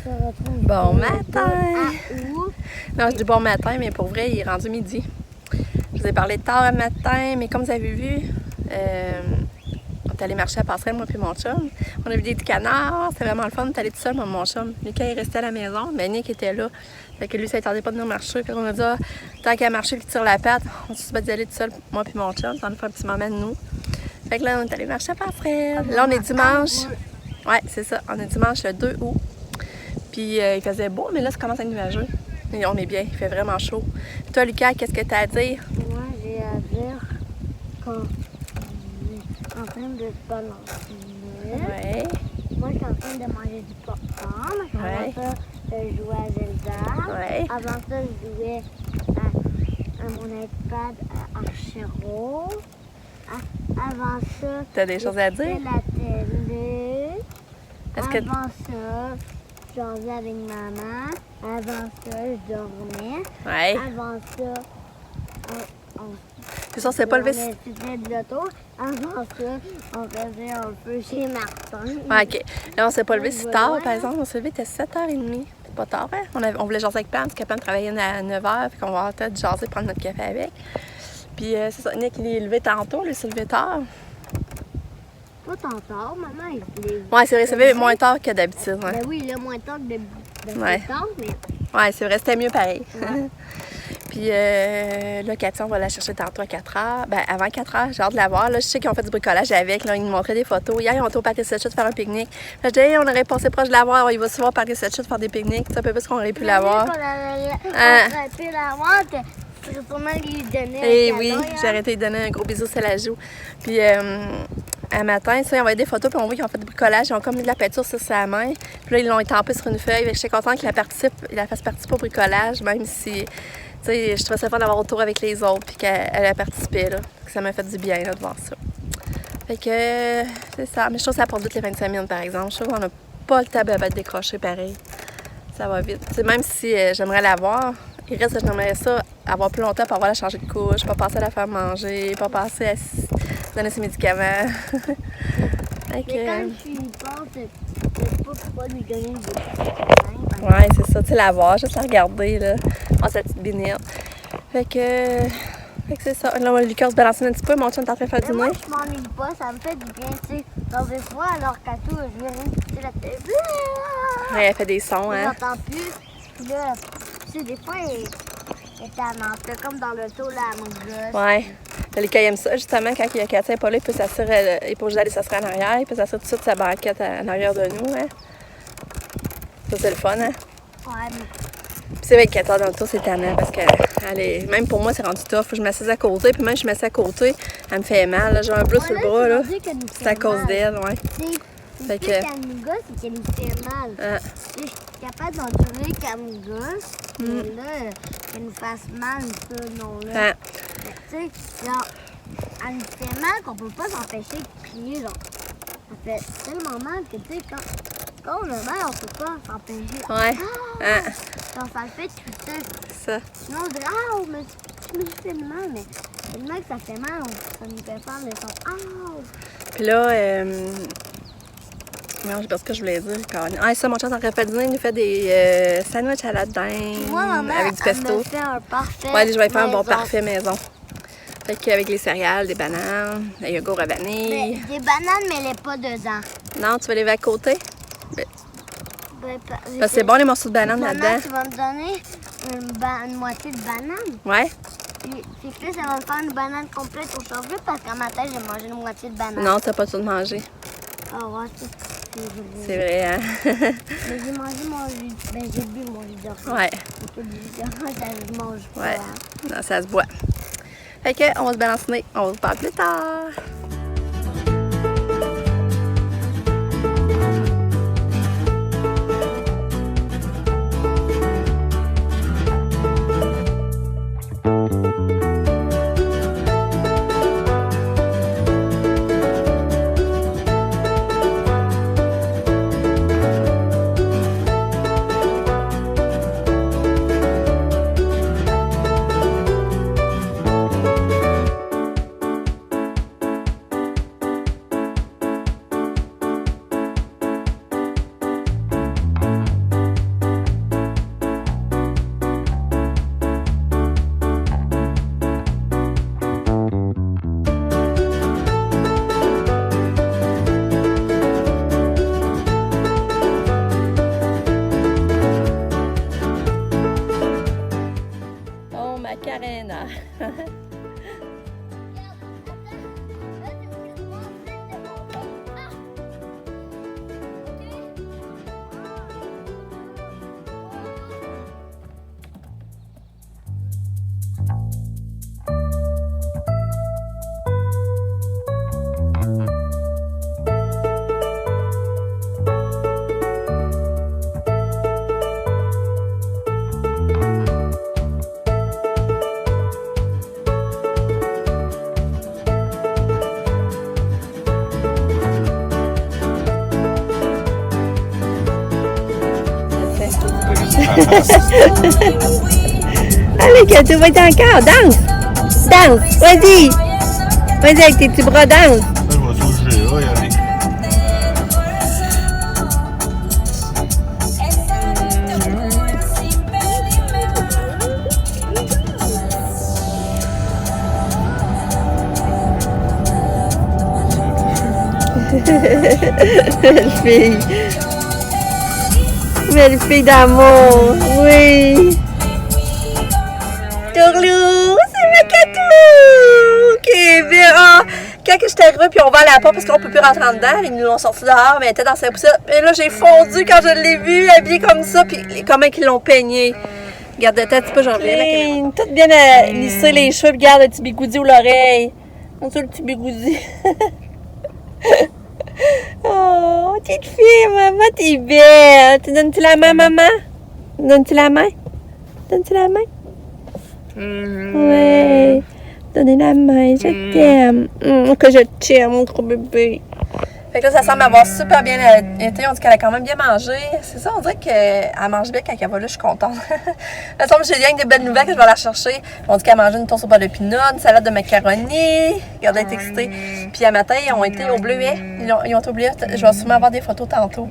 se retrouve. Bon matin! Où? Non, je dis bon matin, mais pour vrai, il est rendu midi. Je vous ai parlé tard le matin, mais comme vous avez vu, on est allé marcher à Passerelle, moi et mon chum. On a vu des petits canards, c'était vraiment le fun. On est allé tout seul, moi et mon chum. Lucas est resté à la maison, mais Nick était là. Fait que lui, ça n'attendait pas de venir marcher. Fait qu'on a dit, tant qu'à marcher et qu'il tire la patte, on s'est dit d'aller tout seul, moi et mon chum. Ça nous fait un petit moment de nous. Fait que là, on est allé marcher à Passerelle. Là, on est dimanche. Ouais, c'est ça. On est dimanche le 2 août. Puis il faisait beau, mais là, ça commence à être nuageux. Et on est bien, il fait vraiment chaud. Puis toi, Lucas, qu'est-ce que tu as à dire? Moi, j'ai à dire qu'on est en train de se balancer. Ouais. Moi, je suis en train de manger du popcorn. Ouais. Avant ça, je jouais à Zelda. Ouais. Avant ça, je jouais à mon iPad à Archero. Avant ça, T'as des choses à dire? j'écoutais la télé. Est-ce que... Avant ça, je jasais avec maman. Avant ça, je dormais. Ouais. Avant ça, C'est sûr, c'est pas levé. on faisait de l'auto. Avant ça, on faisait un peu chez Martin. Ouais, OK. Là, on s'est pas levé si tard, par exemple. On s'est levé, c'était 7h30. C'est pas tard, hein? On voulait jaser avec Pam, parce que Pam travaillait à 9h, puis qu'on va peut-être jaser, prendre notre café avec. Puis c'est ça, Nick, il est levé tantôt, lui, il s'est levé tard. Pas tant tard, maman, il se lève. Ouais, c'est vrai, c'est levé moins tard que d'habitude. Ouais, Ben oui, il a moins tard que de Ouais. temps, mais ouais, c'est vrai, c'était mieux pareil. Ouais. Puis là, Cathy, on va la chercher tantôt à 4h. Ben, avant 4h, j'ai hâte de la voir. Là, je sais qu'ils ont fait du bricolage avec. Là, ils nous montraient des photos. Hier, ils ont été au parc des Setchut faire un pique-nique. Là, je dis, hey, on aurait passé proche de la voir. Il va souvent au parc des Setchut faire des pique-niques. C'est un peu plus qu'on aurait pu la voir. On Ah. aurait pu la voir, tu serais sûrement lui donner Eh un oui, cadeau, j'ai arrêté de donner un gros bisou sur la joue. Puis un matin, ça, ils ont envoyé des photos, puis on voit qu'ils ont fait du bricolage. Ils ont comme mis de la peinture sur sa main. Puis là, ils l'ont étampé sur une feuille. J'étais contente qu'il fasse participer au bricolage, même si, tu sais, je trouvais ça fun d'avoir autour avec les autres, puis qu'elle a participé, là. Ça m'a fait du bien, là, de voir ça. Fait que, c'est ça. Mais je trouve que ça apporte vite les 25 minutes, par exemple. Je trouve qu'on n'a pas le temps de décrocher pareil. Ça va vite. Tu sais, même si j'aimerais l'avoir, il reste que j'aimerais ça avoir plus longtemps pour avoir la changer de couche, pas passer à la faire manger, pas passer à donner ses médicaments. Mais quand tu y penses, tu sais pas pourquoi lui donner des Ouais, c'est ça, tu sais, la voir, juste la regarder, là. Oh, sa petite binette. Fait que c'est ça. Là, Lucas se balance un petit peu, mon chum est en train de faire du moi, nez. je m'ennuie pas, ça me fait du bien, tu sais. Quand des fois, alors qu'à tout, je viens rien d'écouter la télé. Ouais, elle fait des sons, Je hein. n'entends plus. Puis là, tu sais, des fois, elle est tannante, là, comme dans l'auto, là, à mon gosse. Ouais. Là, Lucas, il aime ça, justement, quand il y a Cathy n'est pas là, il peut s'asseoir, il est pas obligé d'aller s'asseoir en arrière, il peut s'asseoir tout de suite sur sa banquette en arrière de nous, hein. Ça, c'est le fun, hein. Ouais, mais Puis c'est vrai que 14 dans le tour, c'est tannant parce que même pour moi, c'est rendu tough. Faut que je m'assise à côté, puis même si je m'assieds à côté, elle me fait mal. J'ai un bleu sur le bras, là. C'est à cause d'elle, ouais. Fait que- qu'elle nous gosse, c'est qu'elle nous fait mal. Ah, Je suis capable d'endurer qu'elle nous gosse, mais là, qu'elle nous fasse mal, ça, non, là. ah. Mais tu sais, genre, elle nous fait mal qu'on peut pas s'empêcher de crier, genre. Ça fait tellement mal que, tu sais, quand on a mal, on peut pas s'empêcher. Ouais. Ah, Genre, ça le fait tout seul. ça. Sinon, on dirait, ah, je me suis fait mal, mais tellement que ça fait mal, ça nous fait faire le son, ah! Puis là, non, je sais pas ce que je voulais dire. Ah, ça, mon chum, en fait dîner, il nous fait des sandwichs à la dinde Moi, maman, avec du elle pesto. me fait un parfait Ouais, je vais faire un bon maison. parfait maison. Fait qu'avec les céréales, des bananes, le yogourt à Mais vanille. des bananes, mais elle n'est pas dedans. Non, tu vas les à côté? Ben, Ah, c'est bon, les morceaux de banane Maman, là-dedans. tu vas me donner une moitié de banane. Ouais? Puis que ça va me faire une banane complète aujourd'hui parce qu'en matin, j'ai mangé une moitié de banane. Non, t'as pas tout mangé. Ah ouais, c'est vrai. C'est vrai, hein? Mais j'ai mangé mon jus. Ben, j'ai bu mon jus d'orange. Ouais, Parce que du jus d'orange, ça se mange pas. ouais. hein. Non, ça se boit. Fait que, on va se balancer. On va se parler plus tard. Macarena. Allez, Kato, vas-y encore, danse! Danse, vas-y! Vas-y avec tes petits bras, danse! Je vais toucher, là, y aller. Belle fille! Belle fille d'amour! Oui! Tourlou! C'est ma Katou! Ok, bien! Ah, quand je suis arrivée, puis on va à la porte parce qu'on peut plus rentrer en dedans, ils nous l'ont sorti dehors, mais elle était dans sa poussette. Et là, j'ai fondu quand je l'ai vue, habillée comme ça, puis comment ils l'ont peignée. Regarde, de tête, c'est pas genre bien. Toute bien lissée les cheveux, puis regarde le petit bigoudi ou l'oreille. On sait le petit bigoudi. Oh, petite fille, maman, t'es belle. Tu donnes-tu la main, maman? Donnes-tu la main? Donnes-tu la main? Ouais. Donnez la main, je t'aime. Que je t'aime, mon gros bébé. Fait que là, ça semble avoir super bien été. On dit qu'elle a quand même bien mangé. C'est ça, on dirait qu'elle mange bien quand elle va là, je suis contente. Là, j'ai rien que des belles nouvelles que je vais la chercher. On dit qu'elle a mangé une toast au beurre de pinot, une salade de macaroni. Regarde, elle est excitée. Puis à matin, ils ont été au bleuet. Ils ont été au bleuet. Je vais sûrement avoir des photos tantôt.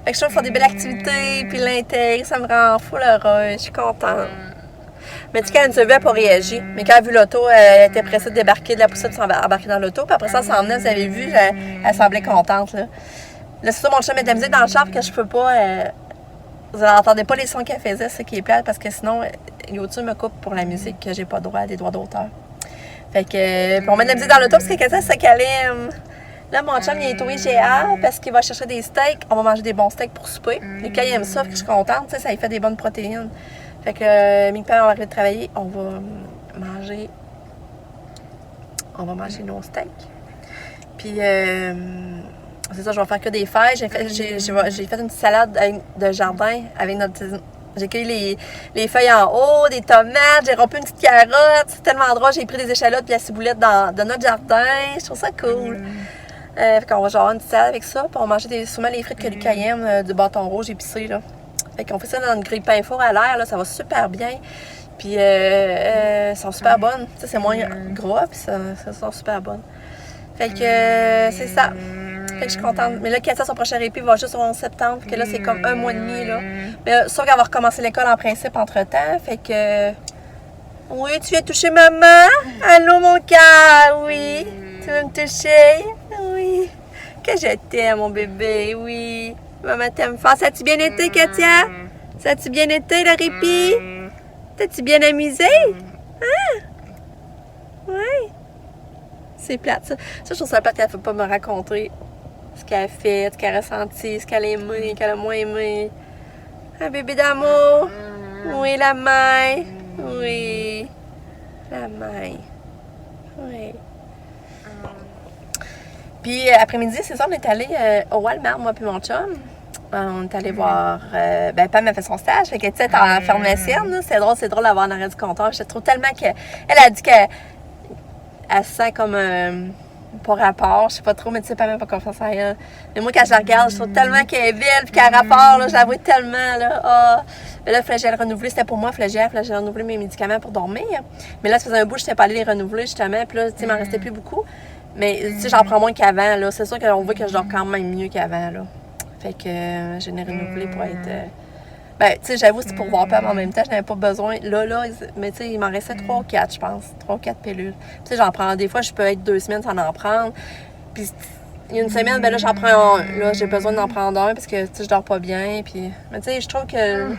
Fait que je trouve qu'ils font des belles activités. Puis l'intègre, ça me rend full heureuse. Je suis contente. Mais tu sais, quand elle nous a vu, elle n'a pas réagi. Mais quand elle a vu l'auto, elle était pressée de débarquer de la poussette, de embarquer dans l'auto. Puis après ça, elle s'en venait, vous avez vu, elle semblait contente. Là, c'est ça, mon chat met de la musique dans le char que je peux pas. Vous n'entendez pas les sons qu'elle faisait, ce qui est plate, parce que sinon, YouTube me coupe pour la musique, que j'ai pas droit à des droits d'auteur. Fait que, puis on met de la musique dans l'auto, parce que qu'elle c'est qu'elle aime. Là, mon chum, il est au IGA parce qu'il va chercher des steaks. On va manger des bons steaks pour souper. Et quand il aime ça, je suis contente, ça lui fait des bonnes protéines. Fait que, mes pères, on va arriver de travailler, on va manger nos steaks. Puis, c'est ça, je vais faire que des fèves. J'ai fait une petite salade de jardin avec notre... J'ai cueilli les feuilles en haut, des tomates, j'ai rompu une petite carotte. C'est tellement drôle, j'ai pris des échalotes et de la ciboulette dans notre jardin. Je trouve ça cool. Fait qu'on va genre une petite salade avec ça. Puis on va manger sûrement les frites que Lucas aime, du bâton rouge épicé, là. Fait qu'on fait ça dans une grille pain four à l'air, là, ça va super bien. Puis, elles sont super bonnes. Tu sais, c'est moins gras, puis ça sont super bonnes. Fait que, c'est ça. Fait que je suis contente. Mais là, Katia, son prochain répit va juste au 11 septembre, puis que là, c'est comme 1 mois et demi, là. Mais sauf qu'elle va recommencer l'école en principe entre-temps. Fait que... Oui, tu viens toucher maman? Allô, mon cœur? Oui. Tu veux me toucher? Oui. Que je t'aime, mon bébé, oui. Maman t'aime fort. Ça a-tu bien été, Katia? Ça a-tu bien été, le répit? T'as-tu bien amusé? Hein? Oui. C'est plate, ça. Ça, je trouve ça plate qu'elle ne peut pas me raconter ce qu'elle a fait, ce qu'elle a ressenti, ce qu'elle a aimé, qu'elle a moins aimé. Un bébé d'amour. Oui, la main. Oui. La main. Oui. Puis après-midi, c'est ça, on est allé au Walmart, moi puis mon chum. On est allé voir... Pam a fait son stage, fait qu'elle était en pharmacienne. C'est drôle d'avoir en arrêt du comptoir. Je trouve tellement qu'elle a dit qu'elle se sent comme pas rapport, je sais pas trop, mais tu sais pas même pas confiance en elle. Mais moi, quand je la regarde, je trouve tellement qu'elle est belle, puis qu'elle a rapport, là, je la vois tellement, là. Ah. Mais là, il fallait que j'aille renouveler, c'était pour moi, il fallait que j'aille renouveler mes médicaments pour dormir. Mais là, ça faisait un bout, je n'étais pas allée les renouveler, justement, puis là, tu sais, il m'en restait plus beaucoup. Mais, tu sais, j'en prends moins qu'avant, là. C'est sûr qu'on voit que je dors quand même mieux qu'avant, là. Fait que je l'ai renouvelé pour être... tu sais, j'avoue, c'est pour voir Pam en même temps. Je n'avais pas besoin. Là, mais tu sais, il m'en restait 3 ou 4, je pense. 3 ou 4 pilules. Tu sais, j'en prends. Des fois, je peux être 2 semaines sans en prendre. Puis, il y a une semaine, ben là, j'en prends un. Là, j'ai besoin d'en prendre un parce que, tu sais, je dors pas bien. Puis, mais tu sais, je trouve que...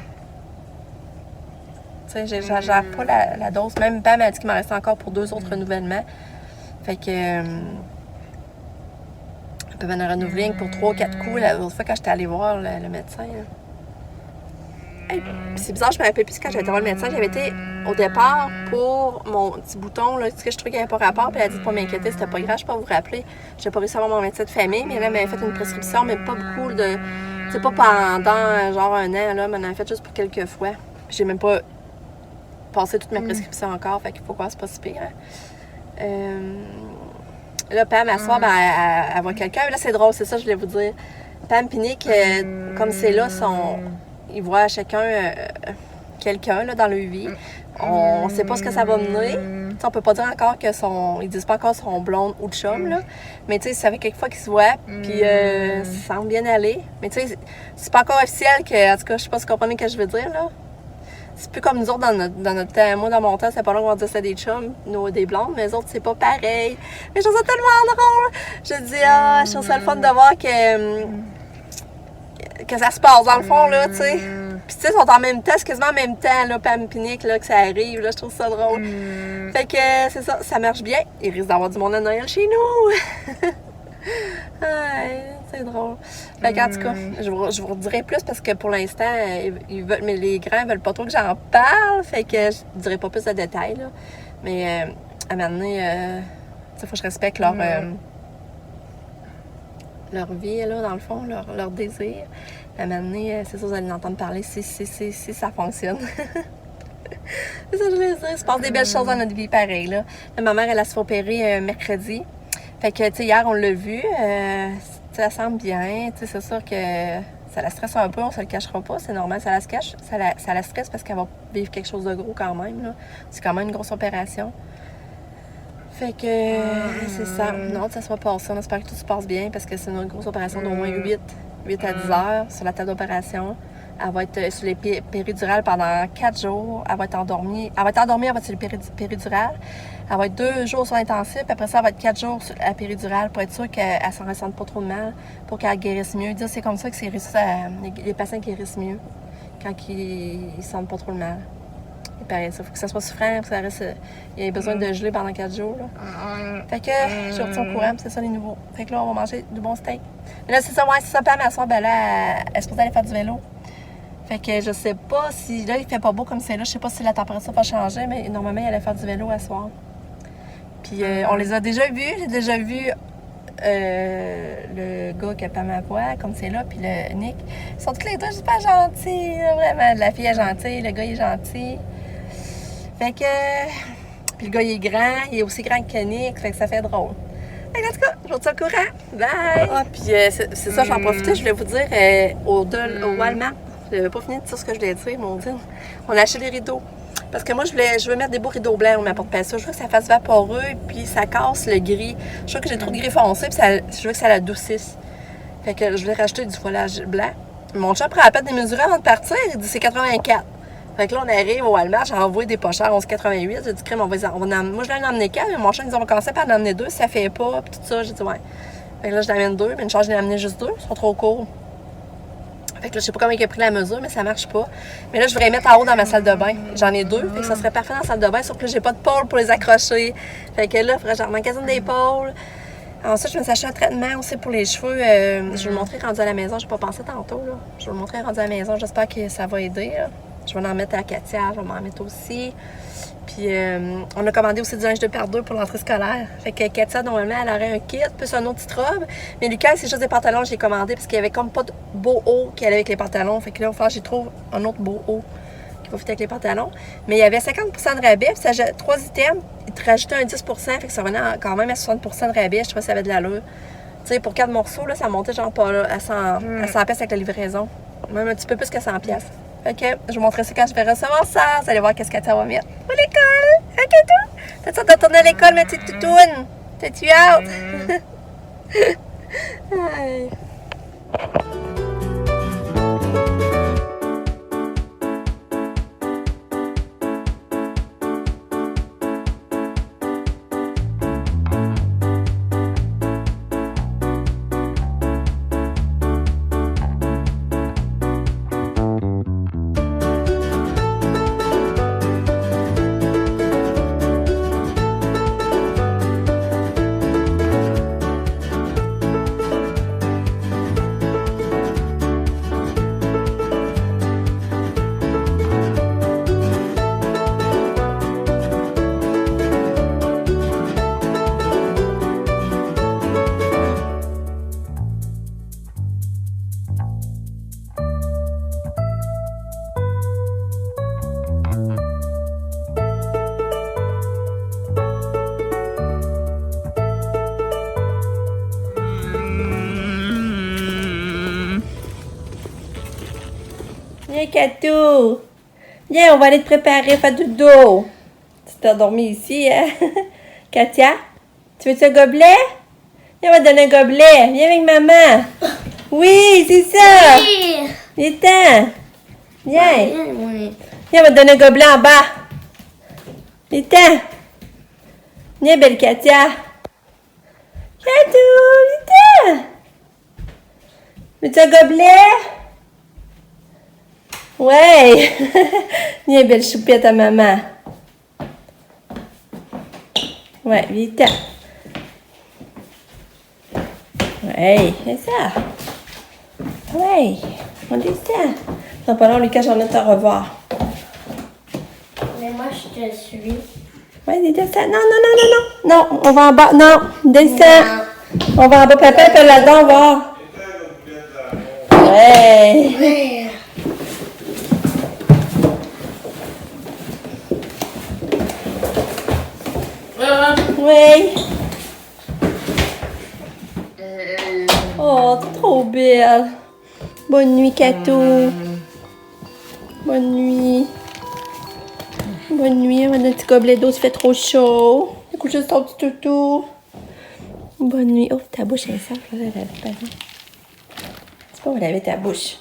Tu sais, j'agère pas la dose. Même Pam m'a dit qu'il m'en restait encore pour 2 autres renouvellements. Fait que... elle peut venir renouveler pour 3 ou 4 coups. L'autre fois, quand j'étais allée voir le médecin. Hey, c'est bizarre, je me rappelle plus quand j'avais été voir le médecin. J'avais été au départ pour mon petit bouton, là, que je trouvais qu'il n'y avait pas rapport. Puis elle a dit de pas m'inquiéter, c'était pas grave, je peux pas vous rappeler. J'ai pas réussi à voir mon médecin de famille, mais là, elle m'avait fait une prescription, mais pas beaucoup de. C'est pas pendant genre 1 an, là, mais elle en a fait juste pour quelques fois. Puis j'ai même pas passé toute ma prescription encore, fait qu'il faut croire que c'est pas si pire. Là, Pam, à soir, ben, elle voit quelqu'un. Là, c'est drôle, c'est ça que je voulais vous dire. Pam et Nick, comme c'est là, ils voient chacun quelqu'un là, dans leur vie. On sait pas ce que ça va mener. T'sais, on peut pas dire encore ils disent pas encore son blonde ou de chum, là. Mais tu sais, ça fait quelques fois qu'ils se voient, puis ça semble bien aller. Mais tu sais, c'est pas encore officiel que, en tout cas, je sais pas si vous comprenez ce que je veux dire, là. C'est plus comme nous autres dans notre temps. Moi, dans mon temps, c'est pas long qu'on disait c'était des chums, des blondes, mais les autres, c'est pas pareil. Mais je trouve ça tellement drôle. Je dis, je trouve ça le fun de voir que ça se passe dans le fond, là, tu sais. Puis, tu sais, ils sont en même temps, c'est quasiment en même temps, là, Pam et Nick, là, que ça arrive, là, je trouve ça drôle. Fait que, c'est ça marche bien. Il risque d'avoir du monde à Noël chez nous. C'est drôle. Fait qu'en tout cas, je vous redirai plus parce que pour l'instant, mais les grands veulent pas trop que j'en parle, fait que je ne dirai pas plus de détails, là. Mais, à un moment donné, il faut que je respecte leur vie, là, dans le fond, leur désir. À un moment donné, c'est ça, vous allez l'entendre parler si ça fonctionne. C'est ça que je voulais dire. Il se passe des belles choses dans notre vie, pareil, là. Ma mère, elle a se fait opérer mercredi. Fait que, tu sais, hier, on l'a vu. Ça semble bien. Tu sais, c'est sûr que ça la stresse un peu, on se le cachera pas. C'est normal, ça la stresse parce qu'elle va vivre quelque chose de gros quand même, là. C'est quand même une grosse opération. Fait que, c'est ça. Non, ça se va passer. On espère que tout se passe bien parce que c'est une grosse opération d'au moins 8 à 10 heures sur la table d'opération. Elle va être sur les péridurales pendant 4 jours. Elle va être endormie. Elle va être sur le péridurale. Elle va être 2 jours sur l'intensif. Puis après ça, elle va être 4 jours sur la péridurale pour être sûre qu'elle ne s'en ressente pas trop de mal, pour qu'elle guérisse mieux. C'est comme ça que les patients guérissent mieux quand ils ne sentent pas trop le mal. Et pareil, il faut que ça soit souffrant, que ça reste. Il y a besoin de geler pendant 4 jours. Là. Fait que je retiens au courant, c'est ça les nouveaux. Fait que là, on va manger du bon steak. Mais là, c'est ça, Pam, à soir, ben là, elle est supposée aller faire du vélo. Fait que je sais pas si. Là, il fait pas beau comme c'est là. Je sais pas si la température va changer, mais normalement, il allait faire du vélo à soir. Puis on les a déjà vus. J'ai déjà vu le gars qui a pas ma voix, comme c'est là, puis le Nick. Ils sont tous les deux super gentils, là, vraiment. La fille est gentille, le gars il est gentil. Fait que. Puis le gars il est grand, il est aussi grand que Nick, fait que ça fait drôle. Fait que, en tout cas, je vous tiens au courant. Bye! Ah, puis c'est ça, j'en profitais, je voulais vous dire, au Walmart. Je n'avais pas fini de dire ce que je voulais dire, mon Dieu. On a acheté des rideaux. Parce que moi, je veux mettre des beaux rideaux blancs au m'apporte-pinceau. Je veux que ça fasse vaporeux, puis ça casse le gris. Je veux que j'ai trop de gris foncé, puis je veux que ça l'adoucisse. Fait que je voulais racheter du foilage blanc. Mon chum prend à peine des mesures avant de partir. Il dit c'est 84. Fait que là, on arrive au Walmart. J'ai envoyé des pocheurs 11,88. J'ai dit, crème, moi, je voulais en emmener 4, mais mon chum, ils ont commencé par en emmener 2. Si ça fait pas, puis tout ça. J'ai dit, ouais. Fait que là, je l'amène 2, mais une charge, je l'ai amené juste 2. Ils sont trop courts. Fait que là, je sais pas comment il a pris la mesure, mais ça marche pas. Mais là, je voudrais les mettre en haut dans ma salle de bain. J'en ai 2, fait que ça serait parfait dans la salle de bain, sauf que là, j'ai pas de pôle pour les accrocher. Fait que là, il faudrait que j'en magasine des pôles. Ensuite, je me suis acheté un traitement aussi pour les cheveux. Je vais le montrer rendu à la maison. J'ai pas pensé tantôt, là. Je vais le montrer rendu à la maison. J'espère que ça va aider, là. Je vais en mettre à Katia, je vais m'en mettre aussi. Puis, on a commandé aussi du linge 2x2 pour l'entrée scolaire. Fait que Katia, normalement, elle aurait un kit, plus un autre petite robe. Mais Lucas, c'est juste des pantalons, j'ai commandé parce qu'il y avait comme pas de beau haut qui allait avec les pantalons. Fait que là, il va falloir que j'y trouve un autre beau haut qui va fitter avec les pantalons. Mais il y avait 50% de rabais, puis ça 3 items, il te rajoutait un 10%, fait que ça revenait quand même à 60% de rabais. Je trouvais que ça avait de l'allure. Tu sais, pour 4 morceaux, là, ça montait genre pas là, à 100 pièces avec la livraison. Même un petit peu plus que 100 pièces. Fait que je vous montrerai ça quand je vais recevoir ça. Vous allez voir qu'est-ce que ça va mettre. Pour l'école! OK, tout! T'as ça de retourner à l'école, ma petite toutoune? T'es-tu out? Viens, Katou. Viens, on va aller te préparer, faire du dos. Tu t'es endormi ici, hein? Katia, tu veux un gobelet? Viens, on va te donner un gobelet. Viens avec maman. Oui, c'est ça. Oui! Viens. Viens. Oui. Viens, on va te donner un gobelet en bas. Viens. Viens, belle Katia. Katou, viens. Veux-tu un gobelet? Ouais. Viens, belle choupette à maman. Ouais, vite. Ouais, c'est ça. Ouais, on descend. Non, pas long, Lucas, j'en ai de te revoir. Mais moi, je te suis. Ouais, descends. Non, non, non, non, non. Non, on va en bas. Non, descends. On va en bas. Papa, fait là-dedans, voir. Ouais. Oui. Oui. Oh, t'es trop belle. Bonne nuit, Katou. Bonne nuit. Bonne nuit. On va donner un petit gobelet d'eau, il fait trop chaud. Écoute juste ton petit toutou. Bonne nuit. Oh, ta bouche est sale. C'est pas où laver ta bouche.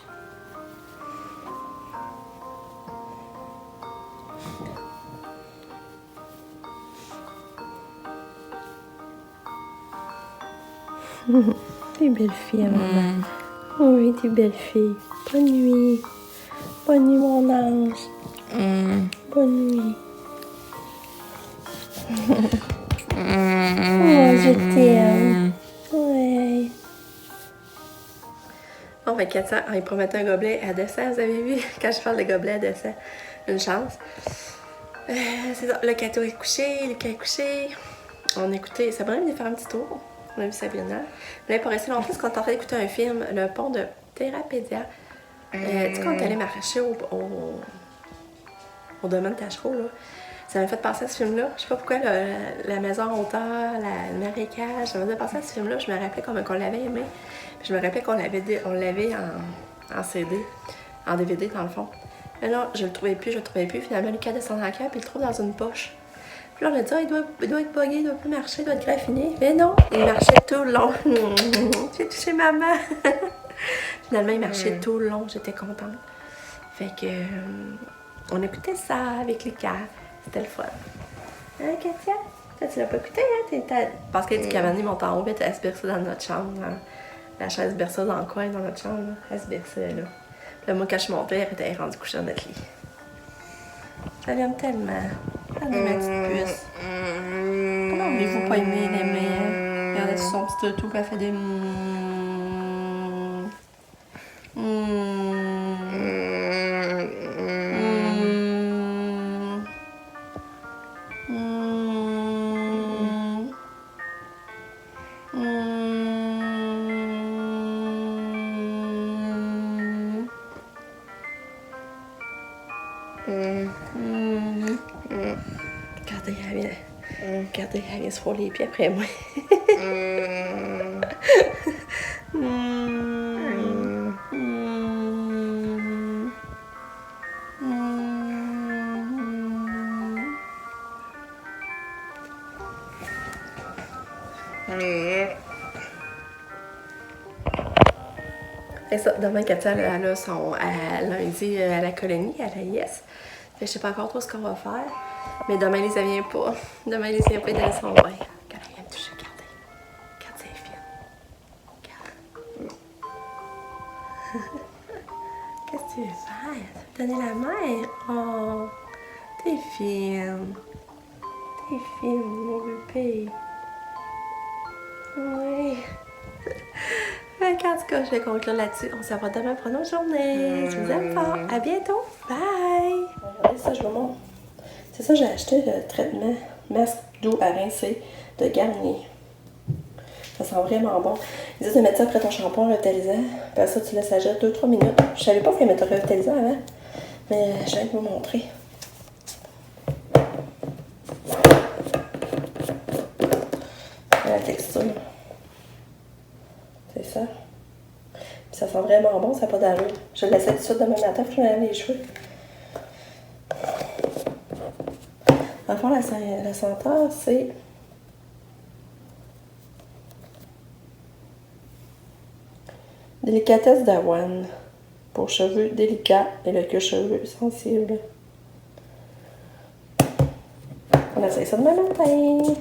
T'es une belle fille, maman. Oui, t'es une belle fille. Bonne nuit. Bonne nuit, mon ange. Bonne nuit. Oh, je t'aime. Ouais. Bon, ben, Katia, il promettait un gobelet, elle descend, vous avez vu? Quand je parle de gobelet, elle descend. Une chance. C'est ça, le Kato est couché, Lucas est couché. On a écouté, Sabrina venait faire un petit tour. On a vu Sabrina. Mais pour rester longtemps, parce qu'on est en train d'écouter un film, Le Pont de Thérapédia. Tu sais, quand on est allé marcher au domaine Tachereau, là, ça m'a fait penser à ce film-là. Je sais pas pourquoi, la maison en hauteur, le marécage, ça m'a fait penser à ce film-là. Je me rappelais qu'on l'avait aimé. Puis je me rappelais qu'on l'avait en CD, en DVD dans le fond. Mais là, je le trouvais plus. Finalement, Lucas descend dans la cave, puis il le trouve dans une poche. Puis là, on a dit, il doit être bugué, il doit plus marcher, il doit être graffiné. Mais non, il marchait tout le long. J'ai touché maman. Finalement, il marchait tout le long, j'étais contente. Fait que, on écoutait ça avec Lucas. C'était le fun. Hein, Katia? Ça, tu l'as pas écouté, hein? Parce qu'elle dit qu'à un moment donné, monte en haut, puis elle se berçait dans notre chambre. Hein? La chaise berceuse dans le coin, dans notre chambre. Là. Elle se berçait, là. Puis là, moi, quand je suis montée, elle était rendue couchée dans notre lit. Je l'aime tellement. Elle est ma petite puce. Comment voulez-vous pas aimer l'aimer, hein? Regardez son petit toutou, elle fait des... Regardez, elle vient se frôler les pieds après moi. C'est ça, demain, Katia, elle a son lundi à la colonie, à la IS. Je sais pas encore trop ce qu'on va faire. Mais demain, Lisa vient pas. Demain, Lisa vient pas y donner son bain. Quand elle vient me toucher, regardez. Regarde, c'est fine. Regarde. Qu'est-ce que tu veux faire? Tu veux donner la main? Oh, t'es fine. T'es fine, mon bébé. Oui. En tout cas, je vais conclure là-dessus. On se revoit demain pour une autre journée. Je vous aime fort. À bientôt. Bye. Regardez ça, je vous montre. C'est ça, j'ai acheté le traitement masque d'eau à rincer de Garnier. Ça sent vraiment bon. Ils disent de mettre ça après ton shampoing revitalisant. Après ça, tu laisses agir 2-3 minutes. Je savais pas qu'il y avait un revitalisant avant. Mais je viens de vous montrer. La texture. C'est ça. Puis ça sent vraiment bon, ça n'a pas d'allure. Je l'essaie tout de suite demain matin, puis je me lave les cheveux. En fond, la senteur, c'est... Délicatesse d'avoine. Pour cheveux délicats et le cuir-chevelu sensible. On essaie ça demain matin.